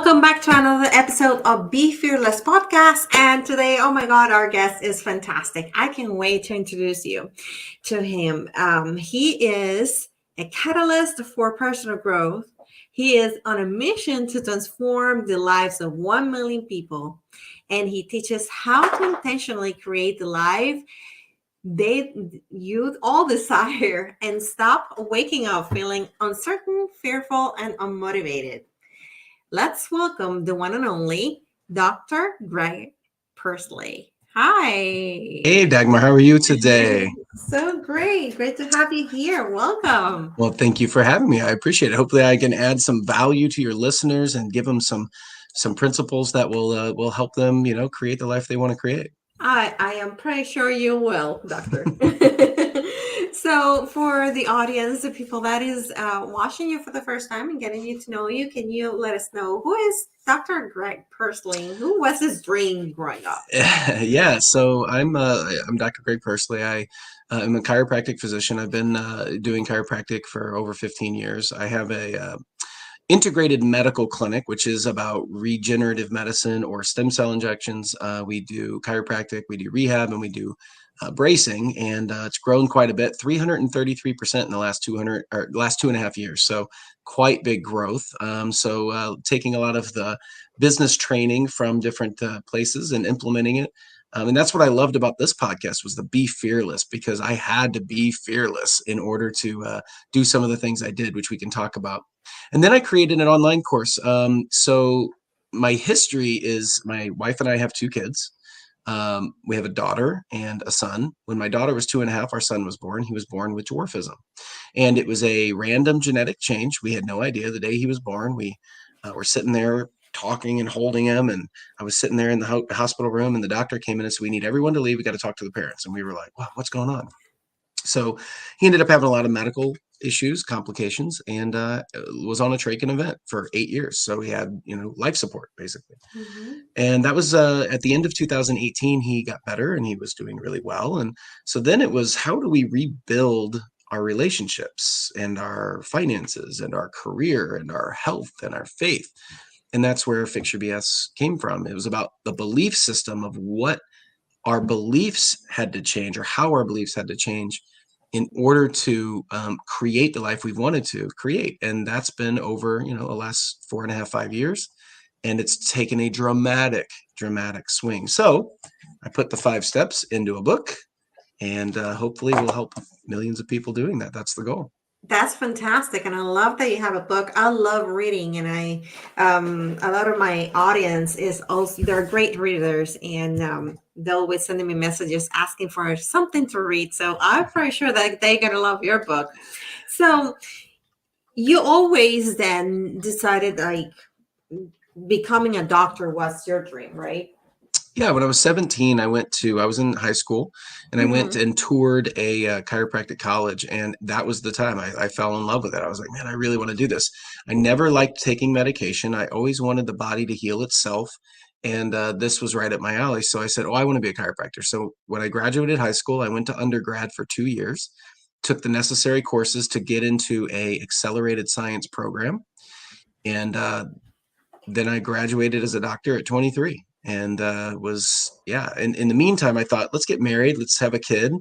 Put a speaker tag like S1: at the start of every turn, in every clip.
S1: Welcome back to another episode of Be Fearless podcast. And today, oh my God, our guest is fantastic. I can't wait to introduce you to him. He is a catalyst for personal growth. He is on a mission to transform the lives of 1 million people. And he teaches how to intentionally create the life they you all desire and stop waking up feeling uncertain, fearful, and unmotivated. Let's welcome the one and only Dr. Greg Pursley.
S2: Hey,
S1: Hi.
S2: Dagmar, how are you today?
S1: So great. Great to have you here. Welcome.
S2: Well, thank you for having me. I appreciate it. Hopefully, I can add some value to your listeners and give them some principles that will help them, create the life they want to create.
S1: I am pretty sure you will, Doctor. So, for the audience, the people that is watching you for the first time and getting you to know you, can you let us know who is Dr. Greg Pursley? Who was his dream growing up?
S2: Yeah, so I'm Dr. Greg Pursley. I'm a chiropractic physician. I've been doing chiropractic for over 15 years. I have a integrated medical clinic, which is about regenerative medicine or stem cell injections. We do chiropractic, we do rehab, and we do bracing, and it's grown quite a bit, 333% in the last 2.5 years. So quite big growth. Taking a lot of the business training from different places and implementing it. And that's what I loved about this podcast was the Be Fearless, because I had to be fearless in order to do some of the things I did, which we can talk about. And then I created an online course. So my history is my wife and I have 2 kids. We have a daughter and a son. When my daughter was 2.5, our son was born. He was born with dwarfism. And it was a random genetic change. We had no idea the day he was born. We were sitting there talking and holding him. And I was sitting there in the hospital room, and the doctor came in and said, "We need everyone to leave. We got to talk to the parents." And we were like, "Wow, what's going on?" So he ended up having a lot of medical issues, complications, and was on a trach and event for 8 years. So he had, life support basically.
S1: Mhm.
S2: And that was at the end of 2018, he got better and he was doing really well. And so then it was, how do we rebuild our relationships and our finances and our career and our health and our faith? And that's where Fix Your BS came from. It was about the belief system of what our beliefs had to change, or how our beliefs had to change in order to create the life we've wanted to create. And that's been over, the last 4.5, 5 years. And it's taken a dramatic swing. So I put the 5 steps into a book, and hopefully we'll help millions of people doing that. That's the goal.
S1: That's fantastic, and I love that you have a book. I love reading, and a lot of my audience is also they're great readers, and they'll always sending me messages asking for something to read. So I'm pretty sure that they're gonna love your book. So you always then decided like becoming a doctor was your dream, right?
S2: Yeah, when I was 17, I was in high school, and I went
S1: Mm-hmm.
S2: and toured a chiropractic college. And that was the time I fell in love with it. I was like, man, I really want to do this. I never liked taking medication. I always wanted the body to heal itself. And this was right up my alley. So I said, oh, I want to be a chiropractor. So when I graduated high school, I went to undergrad for 2 years, took the necessary courses to get into a accelerated science program. And then I graduated as a doctor at 23, and in the meantime, I thought, let's get married, let's have a kid,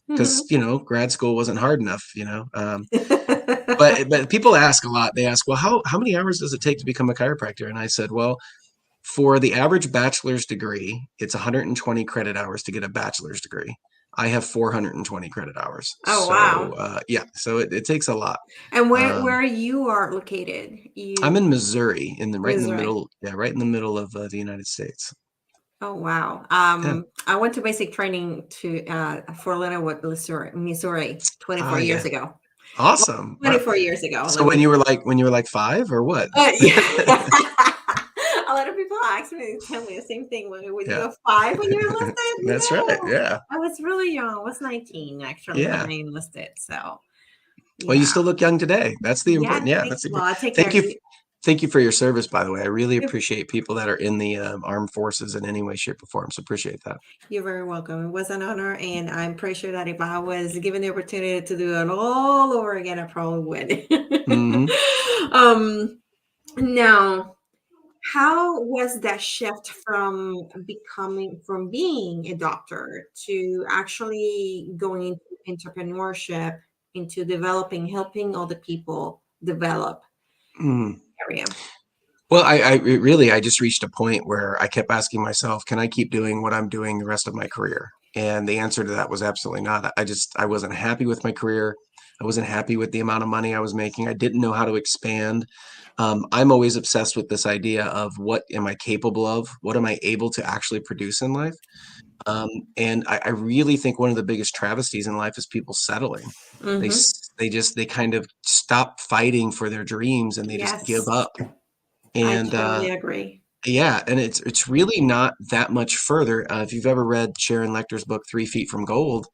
S2: because
S1: Mm-hmm.
S2: grad school wasn't hard enough. But people ask a lot. They ask, well, how many hours does it take to become a chiropractor? And I said, well, for the average bachelor's degree, it's 120 credit hours to get a bachelor's degree. I have 420 credit hours.
S1: Oh
S2: So
S1: wow!
S2: so it takes a lot.
S1: And where
S2: Um,
S1: you are located?
S2: I'm
S1: You
S2: in Missouri, right in the
S1: Missouri.
S2: middle, right in the middle of the United States.
S1: Oh wow.
S2: Yeah.
S1: I went to basic training to for Leonard, Missouri 24
S2: Ah,
S1: years
S2: yeah.
S1: ago. Well,
S2: Awesome. Wow.
S1: 24 years ago.
S2: So
S1: Let me
S2: when you were like 5 or what?
S1: yeah. A lot of people ask me, tell me the same thing. When you
S2: Yeah.
S1: were 5 when you enlisted?
S2: That's right.
S1: No.
S2: Yeah.
S1: I was really young. I was 19 actually when
S2: Yeah.
S1: I enlisted. So
S2: Well, you
S1: yeah.
S2: still look young today. That's the
S1: Yeah.
S2: important. Yeah, that's the
S1: Well,
S2: important.
S1: I take care
S2: Thank
S1: of
S2: you.
S1: you.
S2: Thank you for your service, by the way. I really appreciate people that are in the armed forces in any way, shape, or form. So appreciate that.
S1: You're very welcome. It was an honor, and I'm pretty sure that if I was given the opportunity to do it all over again, I probably would.
S2: Hmm.
S1: um, Now, How was that shift from being a doctor to actually going into entrepreneurship, into developing, helping other people develop
S2: Mm.
S1: area?
S2: Well, I just reached a point where I kept asking myself, can I keep doing what I'm doing the rest of my career? And the answer to that was absolutely not. I wasn't happy with my career. I wasn't happy with the amount of money I was making. I didn't know how to expand. I'm always obsessed with this idea of what am I capable of? What am I able to actually produce in life? Um, and I really think one of the biggest travesties in life is people settling.
S1: Mm-hmm.
S2: They kind of stop fighting for their dreams and they just give
S1: Yes,
S2: up.
S1: I
S2: And
S1: totally agree.
S2: yeah, and it's really not that much further. If you've ever read Sharon Lecter's book 3 Feet from Gold,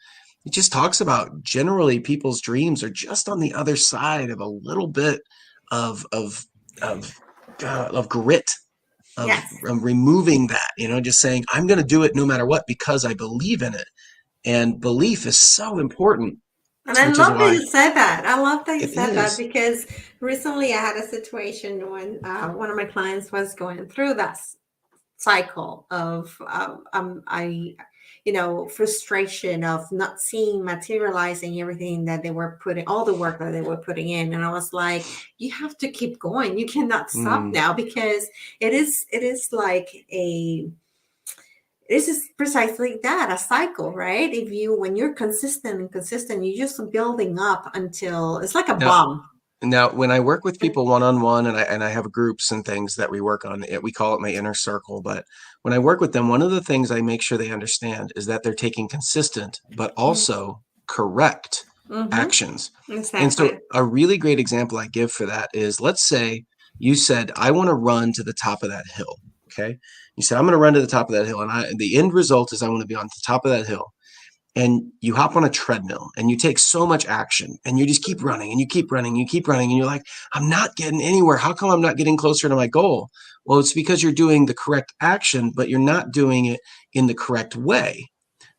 S2: it just talks about generally people's dreams are just on the other side of a little bit of of of grit,
S1: Yes.
S2: of removing that, just saying I'm going to do it no matter what because I believe in it. And belief is so important,
S1: And I
S2: which is
S1: love that
S2: why
S1: you said that. I love that you
S2: it
S1: said that
S2: is.
S1: because recently I had a situation when one of my clients was going through that cycle of frustration of not seeing materializing everything that they were putting, all the work that they were putting in. And I was like, you have to keep going. You cannot stop
S2: Mm,
S1: now because it is like a this is precisely that, a cycle, right? If you when you're consistent and consistent, you're just building up until it's like a
S2: now,
S1: bomb.
S2: Now, when I work with people one on one, and I have groups and things that we work on, we call it my inner circle. But when I work with them, one of the things I make sure they understand is that they're taking consistent but also correct
S1: Mm-hmm.
S2: actions. And so,
S1: Exactly.
S2: a really great example I give for that is, let's say you said, "I want to run to the top of that hill." Okay, you said, "I'm going to run to the top of that hill," and the end result is I want to be on the top of that hill, and you hop on a treadmill and you take so much action and you just keep running and you keep running and you keep running and you're like, I'm not getting anywhere. How come I'm not getting closer to my goal? Well, it's because you're doing the correct action, but you're not doing it in the correct way.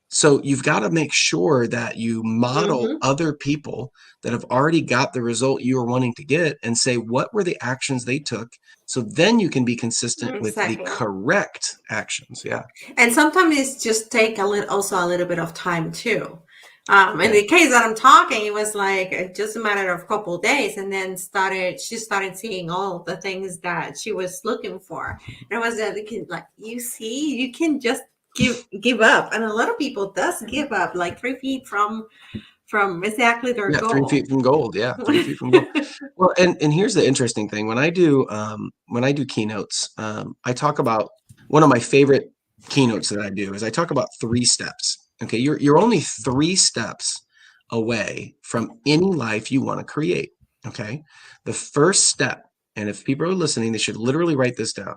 S2: So you've got to make sure that you model
S1: Mm-hmm.
S2: other people that have already got the result you are wanting to get and say, what were the actions they took? So then you can be consistent with the
S1: Exactly.
S2: correct actions. Yeah.
S1: And sometimes it's just take also a little bit of time too. In
S2: Yeah.
S1: the case that I'm talking, it was like just a matter of a couple of days, and then she started seeing all the things that she was looking for. And it was like you see, you can just give up, and a lot of people does give up, like 3 feet from exactly their
S2: Yeah, 3 feet
S1: goal.
S2: from gold. Yeah, 3 feet from gold. Well, and here's the interesting thing. When I do keynotes, I talk about one of my favorite keynotes that I do is I talk about 3 steps. Okay, you're only 3 steps away from any life you want to create. Okay, the first step, and if people are listening, they should literally write this down.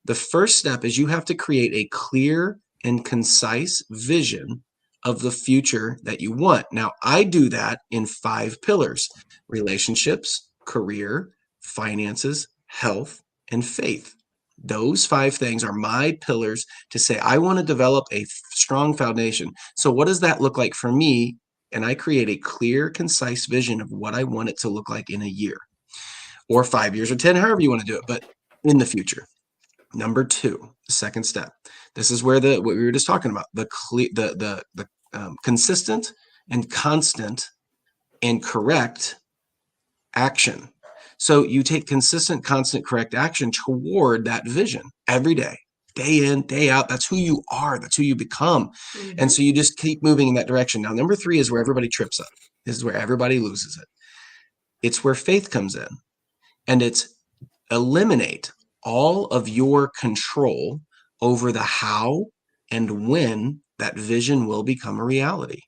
S2: The first step is you have to create a clear and concise vision of the future that you want. Now, I do that in 5 pillars: relationships, career, finances, health, and faith. Those 5 things are my pillars to say, I want to develop a strong foundation. So, what does that look like for me? And I create a clear, concise vision of what I want it to look like in a year or 5 years or 10, however you want to do it, but in the future. Number 2, the second step. This is where what we were just talking about, the consistent and constant and correct action. So you take consistent, constant, correct action toward that vision every day in, day out. That's who you are. That's who you become. And
S1: Hmm.
S2: so you just keep moving in that direction. Now, number 3 is where everybody trips up. This is where everybody loses it. It's where faith comes in, and it's eliminate all of your control over the how and when that vision will become a reality.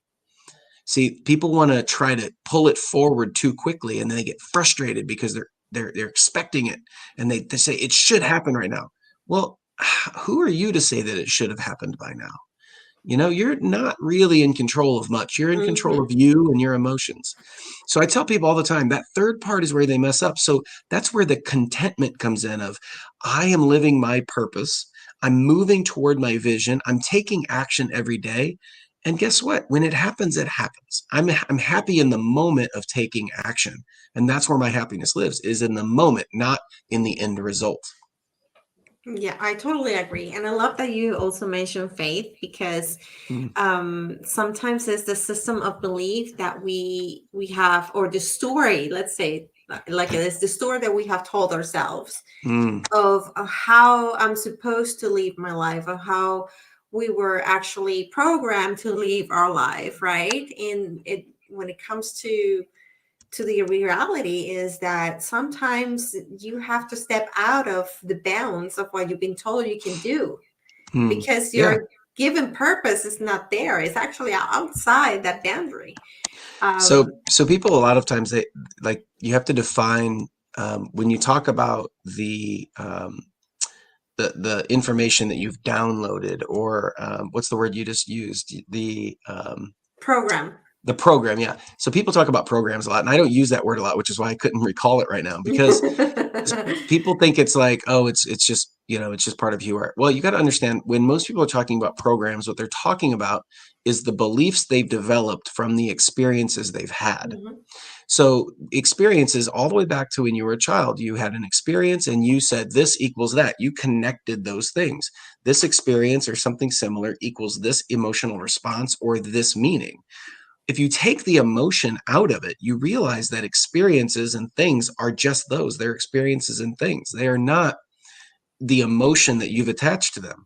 S2: See, people want to try to pull it forward too quickly and then they get frustrated because they're expecting it and they say it should happen right now. Well, who are you to say that it should have happened by now? You're not really in control of much. You're in control
S1: Hmm.
S2: of you and your emotions. So I tell people all the time that third part is where they mess up. So that's where the contentment comes in of I am living my purpose. I'm moving toward my vision. I'm taking action every day. And guess what? When it happens, it happens. I'm happy in the moment of taking action. And that's where my happiness lives, is in the moment, not in the end result.
S1: Yeah, I totally agree. And I love that you also mentioned faith because
S2: Mm,
S1: sometimes it's the system of belief that we have, or the story, let's say, like it is the story that we have told ourselves
S2: mm,
S1: of how I'm supposed to live my life, of how we were actually programmed to live our life, right? And it when it comes to the reality is that sometimes you have to step out of the bounds of what you've been told you can do
S2: mm.
S1: because
S2: Yeah.
S1: your given purpose is not there. It's actually outside that boundary.
S2: So,
S1: Um,
S2: so people a lot of times they like you have to define when you talk about the information that you've downloaded or what's the word you just used
S1: program.
S2: the program. Yeah. So people talk about programs a lot, and I don't use that word a lot, which is why I couldn't recall it right now because people think it's like, oh, it's just, it's just part of who you are. Well, you got to understand when most people are talking about programs, what they're talking about is the beliefs they've developed from the experiences they've had.
S1: Mhm.
S2: So experiences all the way back to when you were a child, you had an experience and you said this equals that. You connected those things. This experience or something similar equals this emotional response or this meaning. If you take the emotion out of it, you realize that experiences and things are just those. They're experiences and things. They are not the emotion that you've attached to them.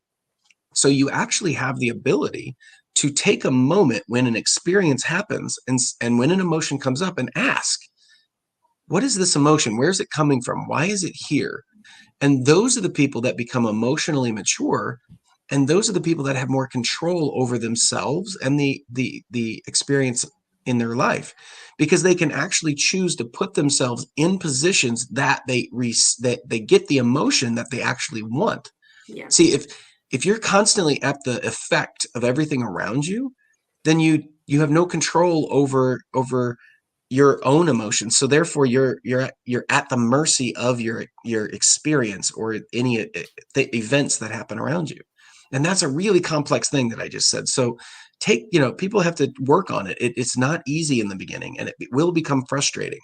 S2: So you actually have the ability to take a moment when an experience happens and when an emotion comes up and ask, what is this emotion? Where's it coming from? Why is it here? And those are the people that become emotionally mature. And those are the people that have more control over themselves and the experience in their life because they can actually choose to put themselves in positions that that they get the emotion that they actually want. See,
S1: Yes,
S2: if you're constantly at the effect of everything around you, then you have no control over your own emotions. So therefore you're at the mercy of your experience or any the events that happen around you. And that's a really complex thing that I just said. So people have to work on it. It's not easy in the beginning and it will become frustrating.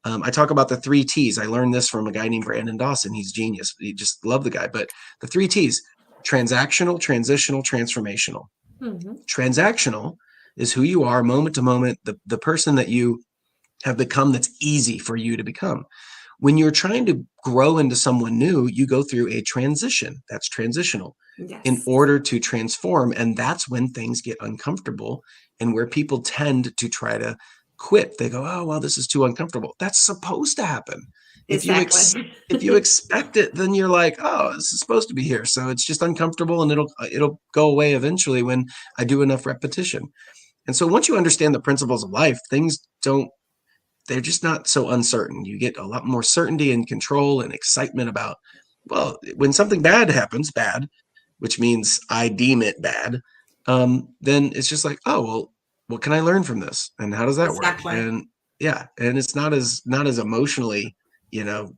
S2: I talk about the three T's. I learned this from a guy named Brandon Dawson. He's genius. You just love the guy. But the three T's: transactional, transitional, transformational.
S1: hmm,
S2: Transactional is who you are moment to moment, the person that you have become that's easy for you to become. When you're trying to grow into someone new, you go through a transition. That's transitional in
S1: yes,
S2: order to transform. And that's when things get uncomfortable and where people tend to try to quit. They go, oh, well, this is too uncomfortable. That's supposed to happen.
S1: exactly.
S2: If you expect it, then you're like, oh, this is supposed to be here. So it's just uncomfortable and it'll go away eventually when I do enough repetition. And so once you understand the principles of life, things don't they're just not so uncertain. You get a lot more certainty and control and excitement about, well, when something bad happens, bad, which means I deem it bad, then it's just like, oh, well, what can I learn from this? And how does that work?
S1: Exactly.
S2: And yeah, and it's not as emotionally, you know,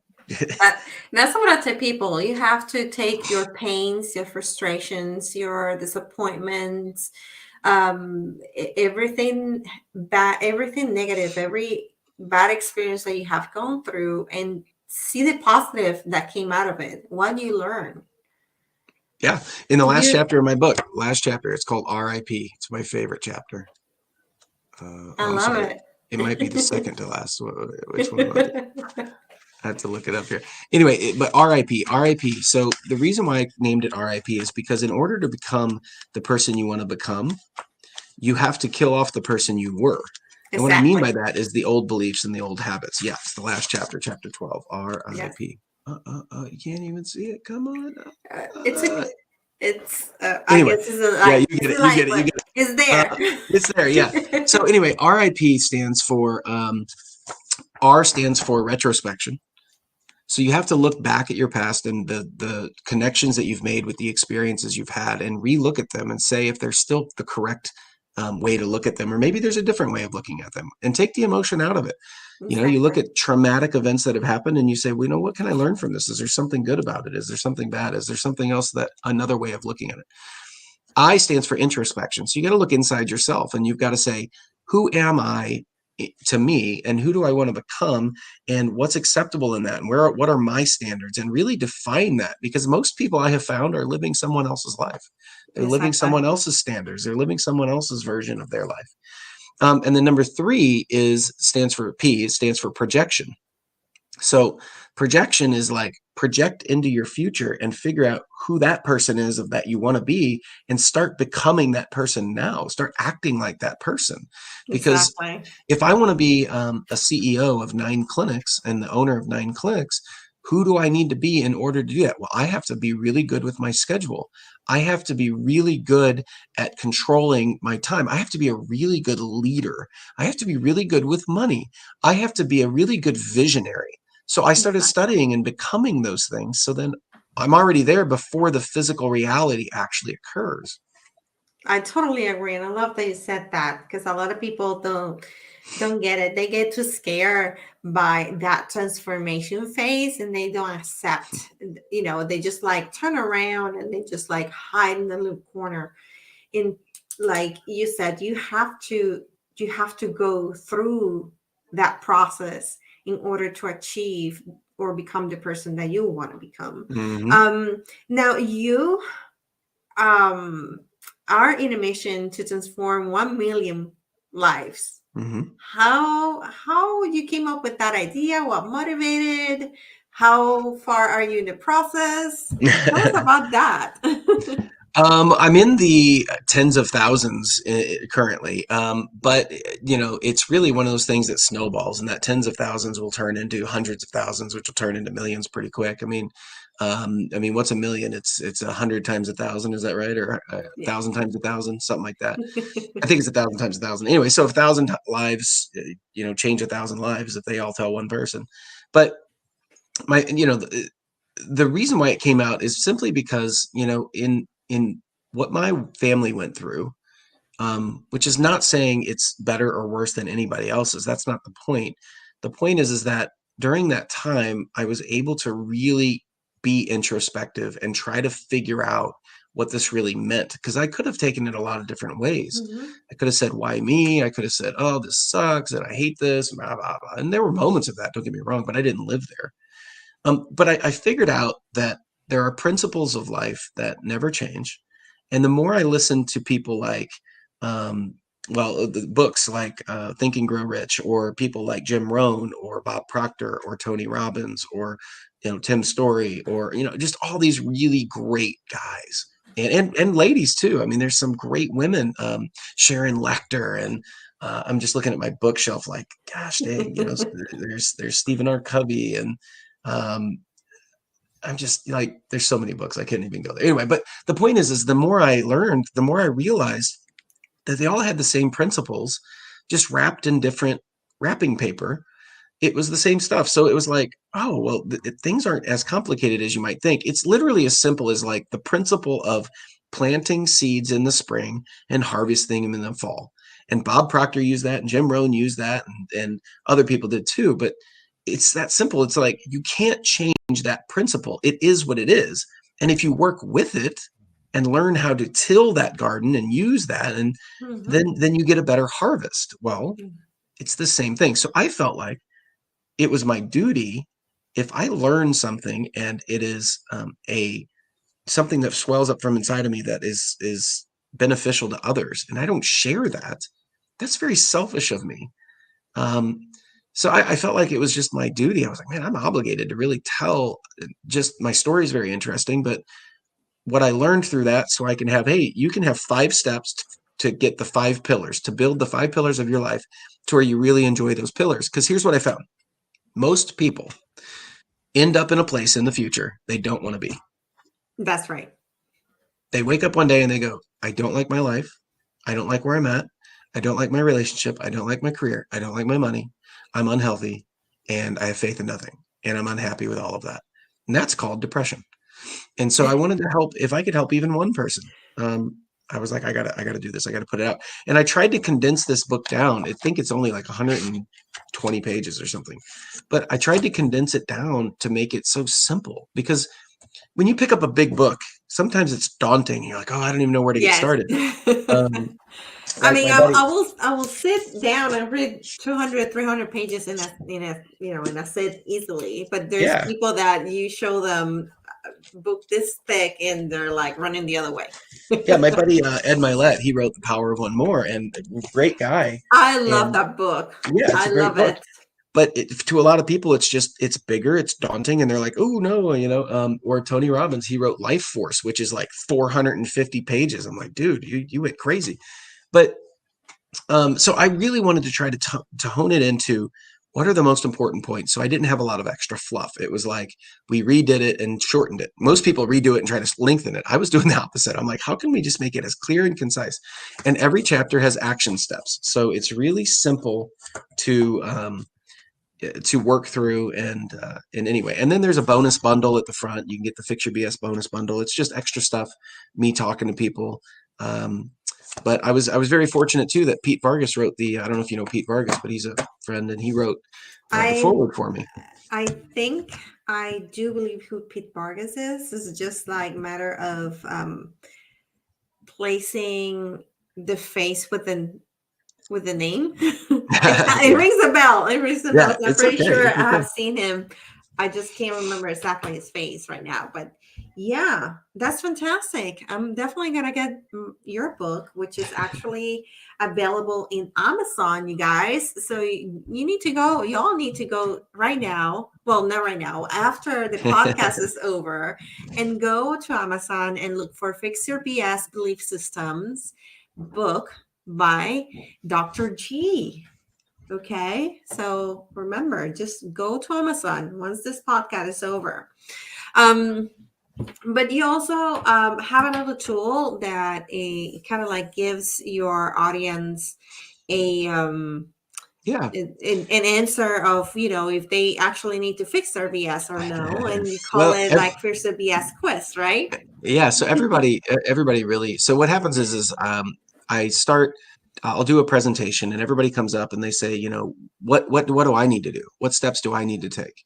S1: That, that's what I tell people. You have to take your pains, your frustrations, your disappointments, everything bad, everything negative, every bad experience that you have gone through, and see the positive that came out of it. What you learn.
S2: yeah. In the last
S1: You,
S2: chapter of my book, last chapter, it's called R.I.P. It's my favorite chapter.
S1: I
S2: I'm
S1: love
S2: sorry.
S1: it.
S2: It might be the second to last. Which one was it? I have to look it up here. Anyway, but RIP, RIP. So the reason why I named it RIP is because in order to become the person you want to become, you have to kill off the person you were. And what I mean
S1: Exactly.
S2: by that is the old beliefs and the old habits. Yeah, it's the last chapter, chapter 12,
S1: Yes.
S2: RIP. You can't even see it. Come on.
S1: It's a,
S2: Uh,
S1: I
S2: anyway,
S1: guess it's a
S2: yeah, you
S1: light,
S2: get
S1: it's
S2: it.
S1: a
S2: You
S1: light,
S2: get it. You
S1: but
S2: get it.
S1: it's there.
S2: It's there. Yeah. So anyway, RIP stands for R stands for retrospection. So you have to look back at your past and the connections that you've made with the experiences you've had and relook at them and say if they're still the correct way to look at them, or maybe there's a different way of looking at them, and take the emotion out of it. You look
S1: Exactly.
S2: at traumatic events that have happened and you say, well, what can I learn from this? Is there something good about it? Is there something bad? Is there something else, that another way of looking at it? I stands for introspection. So you got to look inside yourself and you've got to say, who am I to me, and who do I want to become, and what's acceptable in that, and what are my standards, and really define that, because most people I have found are living someone else's life. They're living
S1: Exactly.
S2: someone else's standards. They're living someone else's version of their life. And then number three stands for P. It stands for projection. So projection is like project into your future and figure out who that person is of that you want to be, and start becoming that person now. Start acting like that person. Because
S1: Exactly.
S2: if I want to be a CEO of 9 clinics and the owner of 9 clinics, who do I need to be in order to do that? Well, I have to be really good with my schedule. I have to be really good at controlling my time. I have to be a really good leader. I have to be really good with money. I have to be a really good visionary. So I started
S1: Exactly.
S2: studying and becoming those things. So then I'm already there before the physical reality actually occurs.
S1: I totally agree, and I love that you said that because a lot of people don't get it. They get too scared by that transformation phase, and they don't accept. They just like turn around and they just like hide in the little corner. In like you said, you have to go through that process in order to achieve or become the person that you want to become.
S2: Hmm.
S1: Now you um, are in a mission to transform 1 million lives.
S2: Hmm.
S1: How you came up with that idea? What motivated? How far are you in the process? Tell us about that.
S2: I'm in the tens of thousands currently, but it's really one of those things that snowballs, and that tens of thousands will turn into hundreds of thousands, which will turn into millions pretty quick. What's a million? It's 100 times 1,000, is that right? Or a
S1: Yeah.
S2: thousand times 1,000, something like that. I think it's 1,000 times 1,000. Anyway, so if 1,000 lives, change 1,000 lives if they all tell one person. But my, the reason why it came out is simply because in what my family went through, which is not saying it's better or worse than anybody else's. That's not the point. The point is that during that time, I was able to really be introspective and try to figure out what this really meant, because I could have taken it a lot of different ways.
S1: Mhm.
S2: I could have said, why me? I could have said, oh, this sucks and I hate this, blah, blah, blah. And there were moments of that, don't get me wrong, but I didn't live there. But I figured out that there are principles of life that never change. And the more I listen to people like, um, the books like Think and Grow Rich, or people like Jim Rohn or Bob Proctor or Tony Robbins or Tim Story, or just all these really great guys. And ladies too. I mean, there's some great women, Sharon Lecter, and I'm just looking at my bookshelf like, gosh dang, there's Stephen R. Covey, and um, I'm just like, there's so many books I couldn't even go there. Anyway, but the point is the more I learned, the more I realized that they all had the same principles, just wrapped in different wrapping paper. It was the same stuff. So it was like, oh, well, things aren't as complicated as you might think. It's literally as simple as like the principle of planting seeds in the spring and harvesting them in the fall. And Bob Proctor used that, and Jim Rohn used that, and other people did too. But it's that simple. It's like you can't change that principle. It is what it is. And if you work with it and learn how to till that garden and use that, and
S1: Mhm.
S2: then you get a better harvest. Well, it's the same thing. So I felt like it was my duty, if I learn something and it is a something that swells up from inside of me that is beneficial to others, and I don't share that, that's very selfish of me. Um, so I felt like it was just my duty. I was like, man, I'm obligated to really tell. Just my story is very interesting, but what I learned through that, so I can have, hey, you can have 5 steps to get the 5 pillars, to build the 5 pillars of your life to where you really enjoy those pillars. Because here's what I found: most people end up in a place in the future they don't want to be.
S1: That's right.
S2: They wake up one day and they go, I don't like my life. I don't like where I'm at. I don't like my relationship. I don't like my career. I don't like my money. I'm unhealthy and I have faith in nothing. And I'm unhappy with all of that. And that's called depression. And so I wanted to help, if I could help even one person. I was like, I gotta do this. I gotta put it out. And I tried to condense this book down. I think it's only like 120 pages or something. But I tried to condense it down to make it so simple, because when you pick up a big book, sometimes it's daunting. You're like, oh, I don't even know where to get
S1: Yes.
S2: started. Um,
S1: I
S2: Like
S1: mean,
S2: my buddy,
S1: I will sit down and read 200, 300 pages in a sit easily. But there's
S2: yeah,
S1: people that you show them book this thick and they're like running the other way.
S2: yeah, my buddy Ed Milet, he wrote The Power of One More, and great guy.
S1: I love
S2: And
S1: that book.
S2: yeah, it's
S1: I
S2: a great
S1: love
S2: book.
S1: it.
S2: But to a lot of people, it's bigger, it's daunting, and they're like, oh no, or Tony Robbins, he wrote Life Force, which is like 450 pages. I'm like, dude, you went crazy. But so I really wanted to try to hone it into what are the most important points. So I didn't have a lot of extra fluff. It was like we redid it and shortened it. Most people redo it and try to lengthen it. I was doing the opposite. I'm like, how can we just make it as clear and concise? And every chapter has action steps, so it's really simple to work through and in any way. And then there's a bonus bundle at the front. You can get the Fix Your BS bonus bundle. It's just extra stuff, me talking to people. Um, but I was very fortunate too that Pete Vargas wrote the. I don't know if you know Pete Vargas, but he's a friend, and he wrote the
S1: I
S2: forward for me.
S1: I think I do believe who Pete Vargas is. This is just like matter of placing the face with the name. It
S2: Yeah,
S1: rings a bell. It rings a bell.
S2: yeah,
S1: So I'm
S2: it's
S1: pretty
S2: okay.
S1: sure
S2: It's
S1: I have
S2: okay.
S1: seen him. I just can't remember exactly his face right now. But yeah, that's fantastic. I'm definitely gonna get your book, which is actually available in Amazon, you guys. So you need to go. Y'all need to go right now. Well, not right now. After the podcast is over, and go to Amazon and look for "Fix Your BS Belief Systems" book by Dr. G. Okay. So remember, just go to Amazon once this podcast is over. Um, but you also have another tool that a kind of like gives your audience a
S2: Yeah.
S1: an answer of if they actually need to fix their BS or no, and you call
S2: Well,
S1: it like fix the BS quiz, right?
S2: yeah. So everybody really. So what happens is I start. I'll do a presentation, and everybody comes up and they say, what do I need to do? What steps do I need to take?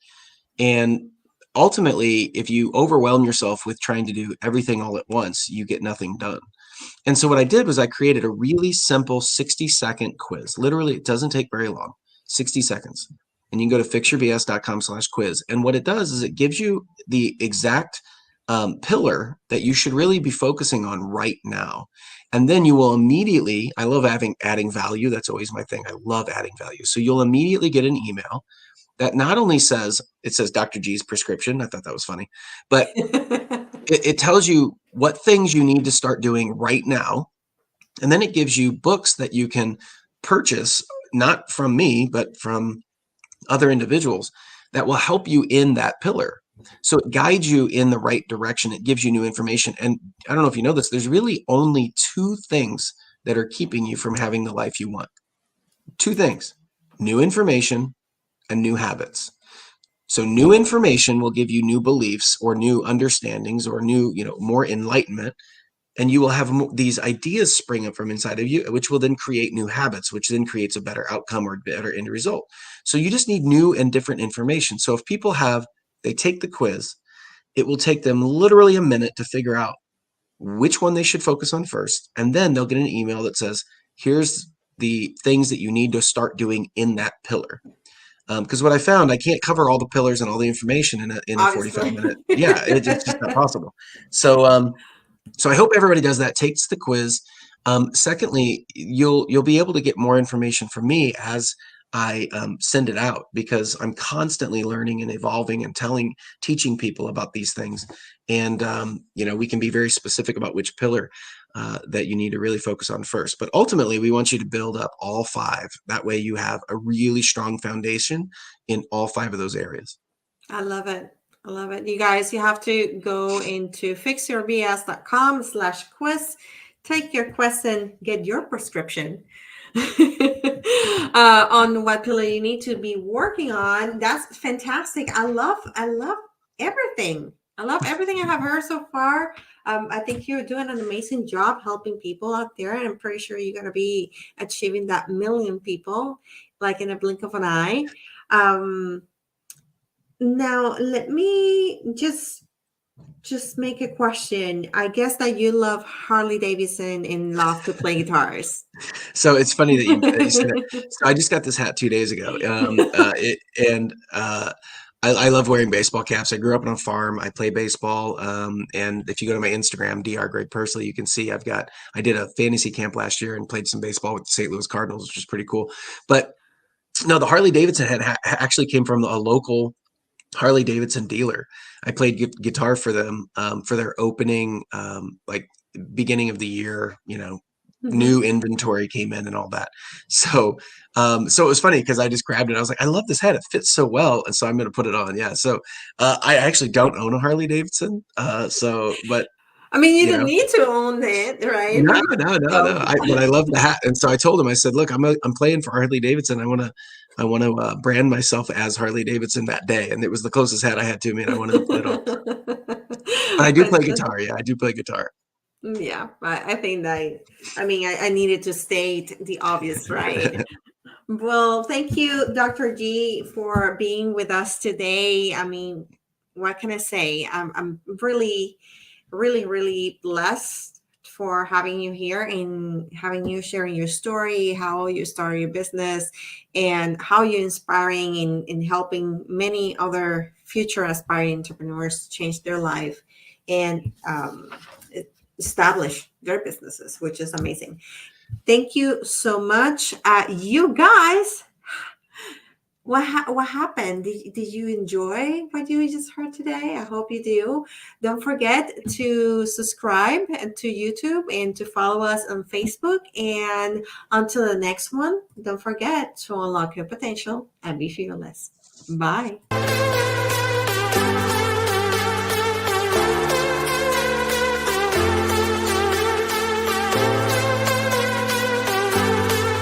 S2: And ultimately, if you overwhelm yourself with trying to do everything all at once, you get nothing done. And so what I did was I created a really simple 60-second quiz. Literally, it doesn't take very long, 60 seconds. And you can go to fixyourbs.com/quiz. And what it does is it gives you the exact pillar that you should really be focusing on right now. And then you will immediately, I love adding value. That's always my thing. I love adding value. So you'll immediately get an email that not only says, it says Dr. G's prescription. I thought that was funny, but it tells you what things you need to start doing right now. And then it gives you books that you can purchase, not from me, but from other individuals that will help you in that pillar. So it guides you in the right direction. It gives you new information. And I don't know if you know this, there's really only two things that are keeping you from having the life you want. Two things: new information and new habits. So new information will give you new beliefs or new understandings or new, more enlightenment. And you will have these ideas spring up from inside of you, which will then create new habits, which then creates a better outcome or better end result. So you just need new and different information. So if people they take the quiz, it will take them literally a minute to figure out which one they should focus on first. And then they'll get an email that says, here's the things that you need to start doing in that pillar. Because what I found, I can't cover all the pillars and all the information in a 45
S1: Obviously.
S2: minute. Yeah, it's just not possible. So I hope everybody does that, takes the quiz. Secondly, you'll be able to get more information from me as I send it out, because I'm constantly learning and evolving and teaching people about these things. And we can be very specific about which pillar that you need to really focus on first. But ultimately, we want you to build up all five. That way, you have a really strong foundation in all five of those areas.
S1: I love it. I love it. You guys, you have to go into fixyourbs.com/quiz, take your quiz and get your prescription on what pillar you need to be working on. That's fantastic. I love everything. I love everything I have heard so far. I think you're doing an amazing job helping people out there. And I'm pretty sure you're going to be achieving that million people like in a blink of an eye. Now, let me just just make a question. I guess that you love Harley Davidson and love to play guitars.
S2: So it's funny that you said that. So I just got this hat 2 days ago. And I love wearing baseball caps. I grew up on a farm. I play baseball. And if you go to my Instagram, Dr. Greg Pursley, you can see I did a fantasy camp last year and played some baseball with the St. Louis Cardinals, which was pretty cool. But no, the Harley Davidson hat actually came from a local Harley Davidson dealer. I played guitar for them for their opening, like beginning of the year.
S1: Mhm.
S2: New inventory came in and all that. So it was funny because I just grabbed it. I was like, I love this hat. It fits so well, and so I'm going to put it on. Yeah. So I actually don't own a Harley Davidson. But
S1: I mean, you
S2: you
S1: don't
S2: know,
S1: need to own it, right?
S2: no,
S1: But
S2: no, no, no.
S1: um,
S2: But I love the hat, and so I told him, I said, "Look, I'm playing for Harley Davidson. I want to brand myself as Harley Davidson that day, and it was the closest hat I had to me, and I wanted to put it on. But I do play
S1: Fantastic.
S2: guitar. Yeah, I do play guitar.
S1: Yeah, I think that, I mean, I needed to state the obvious, right? Well, thank you, Dr. G, for being with us today. I mean, what can I say? I'm really, really, really blessed for having you here and having you sharing your story, how you started your business, and how you're inspiring in helping many other future aspiring entrepreneurs change their life and establish their businesses, which is amazing. Thank you so much. You guys, what happened? Did you enjoy what you just heard today? I hope you do. Don't forget to subscribe to YouTube and to follow us on Facebook. And until the next one, don't forget to unlock your potential and be fearless. Bye.